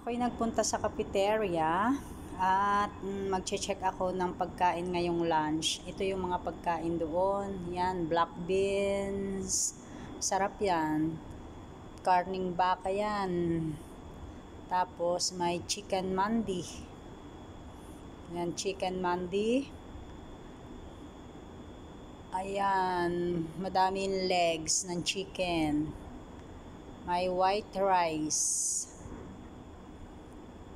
Ako'y nagpunta sa cafeteria at magche-check ako ng pagkain ngayong lunch. Ito yung mga pagkain doon. Yan, black beans. Sarap yan. Karning baka yan. Tapos may chicken mandi. Yan, chicken mandi. Ayan, madaming legs ng chicken. May white rice.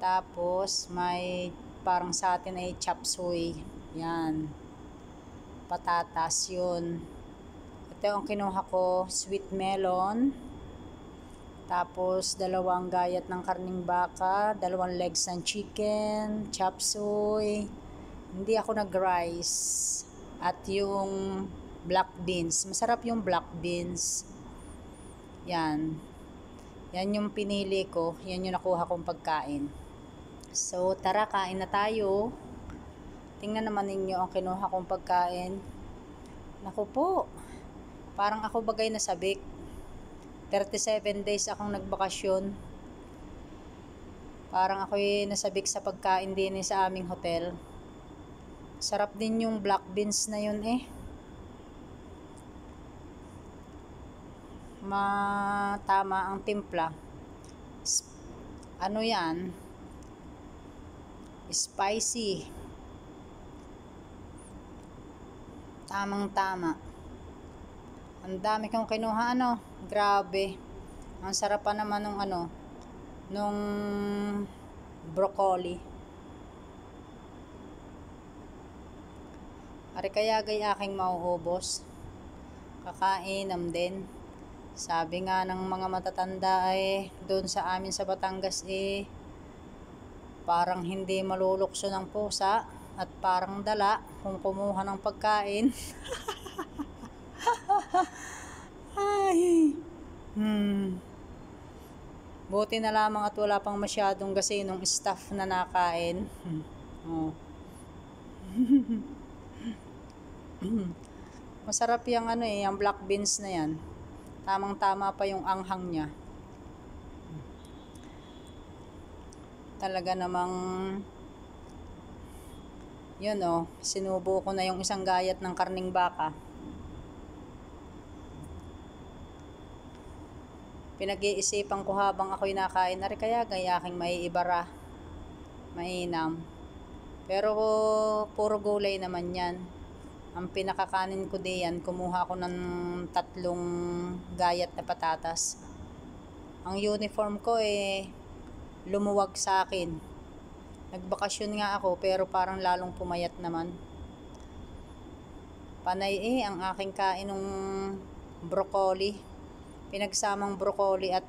Tapos, may parang sa atin ay chop suey. Yan. Patatas yun. Ito ang kinuha ko, sweet melon. Tapos, 2 gayat ng karning baka, 2 legs ng chicken, chop suey. Hindi ako nag-rice. At yung black beans. Masarap yung black beans. Yan. Yan yung pinili ko. Yan yung nakuha kong pagkain. So, tara, kain na tayo. Tingnan naman ninyo ang kinuha kong pagkain. Naku po, parang ako bagay nasabik. 37 days akong nagbakasyon. Parang ako'y nasabik sa pagkain din sa aming hotel. Sarap din yung black beans na yun eh. Tama ang timpla. Ano yan? Spicy. Tamang-tama. Ang dami kong kinuha, ano? Grabe. Ang sarap pa naman nung broccoli. Ari kaya gay aking mauubos. Kakainam din. Sabi nga ng mga matatanda ay doon sa amin sa Batangas parang hindi malulukso ng pusa at parang dala kung kumuha ng pagkain. Ay. Buti na lamang at wala pang masyadong gasinong staff na nakain. Oh. Masarap yung yung black beans na yan. Tamang-tama pa yung anghang niya. Talaga namang yun sinubo ko na yung 1 gayat ng karning baka. Pinag-iisipan ko habang ako'y nakain, ari kaya gaya aking may ibara. Mainam. Pero puro gulay naman yan. Ang pinakakanin ko diyan, kumuha ko ng 3 gayat na patatas. Ang uniform ko lumuwag sa akin. Nagbakasyon nga ako pero parang lalong pumayat naman. Panay ang aking kain ng broccoli. Pinagsamang broccoli at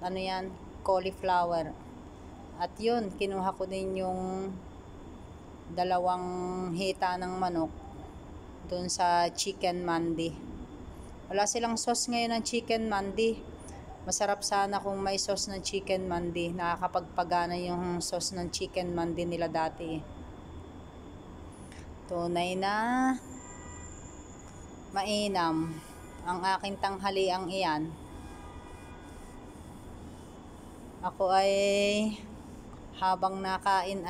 cauliflower. At yun, kinuha ko din yung 2 hita ng manok doon sa chicken mandi. Wala silang sauce ngayon ng chicken mandi. Masarap sana kung may sauce ng chicken mandi. Nakakapagpagana yung sauce ng chicken mandi nila dati. Tunay na mainam ang aking tanghaliang iyan. Ako ay habang nakain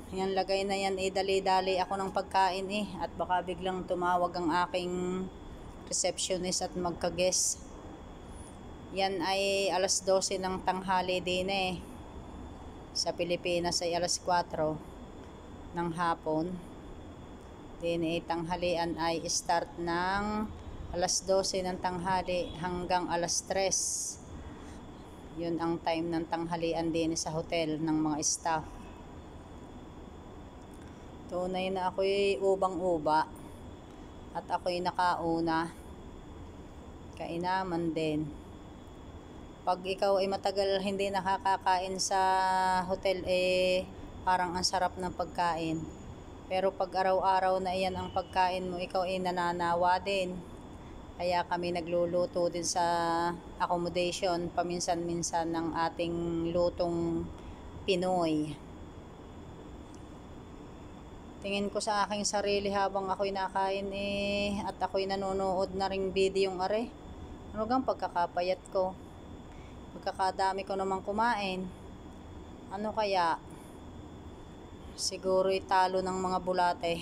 yan lagay na yan dali-dali ako ng pagkain at baka biglang tumawag ang aking receptionist at magka-guest. Yan ay 12:00 ng tanghali din sa Pilipinas ay 4:00 ng hapon. Din tanghalian ay start ng 12:00 ng tanghali hanggang 3:00. Yun ang time ng tanghalian din sa hotel ng mga staff. Tunay na ako'y ubang-uba at ako'y nakauna. Kainaman din. Pag ikaw ay matagal hindi nakakakain sa hotel parang ang sarap ng pagkain. Pero pag araw-araw na iyan ang pagkain mo, ikaw ay nananawa din. Kaya kami nagluluto din sa accommodation paminsan-minsan ng ating lutong Pinoy. Tingin ko sa aking sarili habang ako'y nakain at ako'y nanonood na ring video yung Ano gang pagkakapayat ko. Pagkakadami ko naman kumain. Ano kaya? Siguro italo ng mga bulate.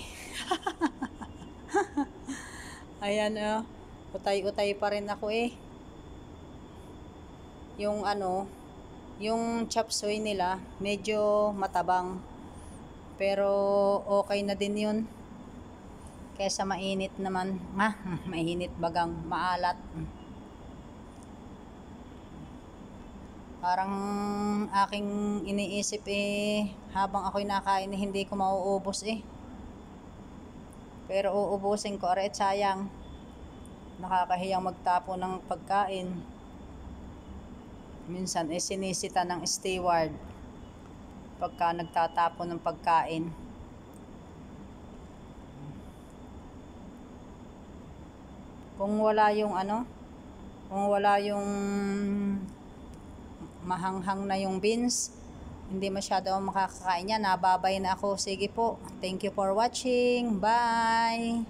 Ayan oh. Utay-utay pa rin ako eh. Yung ano, yung chop suey nila, medyo matabang. Pero okay na din yun. Kesa mainit naman. Mainit bagang maalat. Parang aking iniisip eh, habang ako'y nakain eh, hindi ko mauubos eh. Pero uubusin ko, aret sayang. Nakakahiyang magtapo ng pagkain. Minsan eh sinisita ng steward pagka nagtatapo ng pagkain. Kung wala yung ano, kung wala yung mahanghang na yung beans, hindi masyado ako makakakain yan. Nababay na ako. Sige po. Thank you for watching. Bye!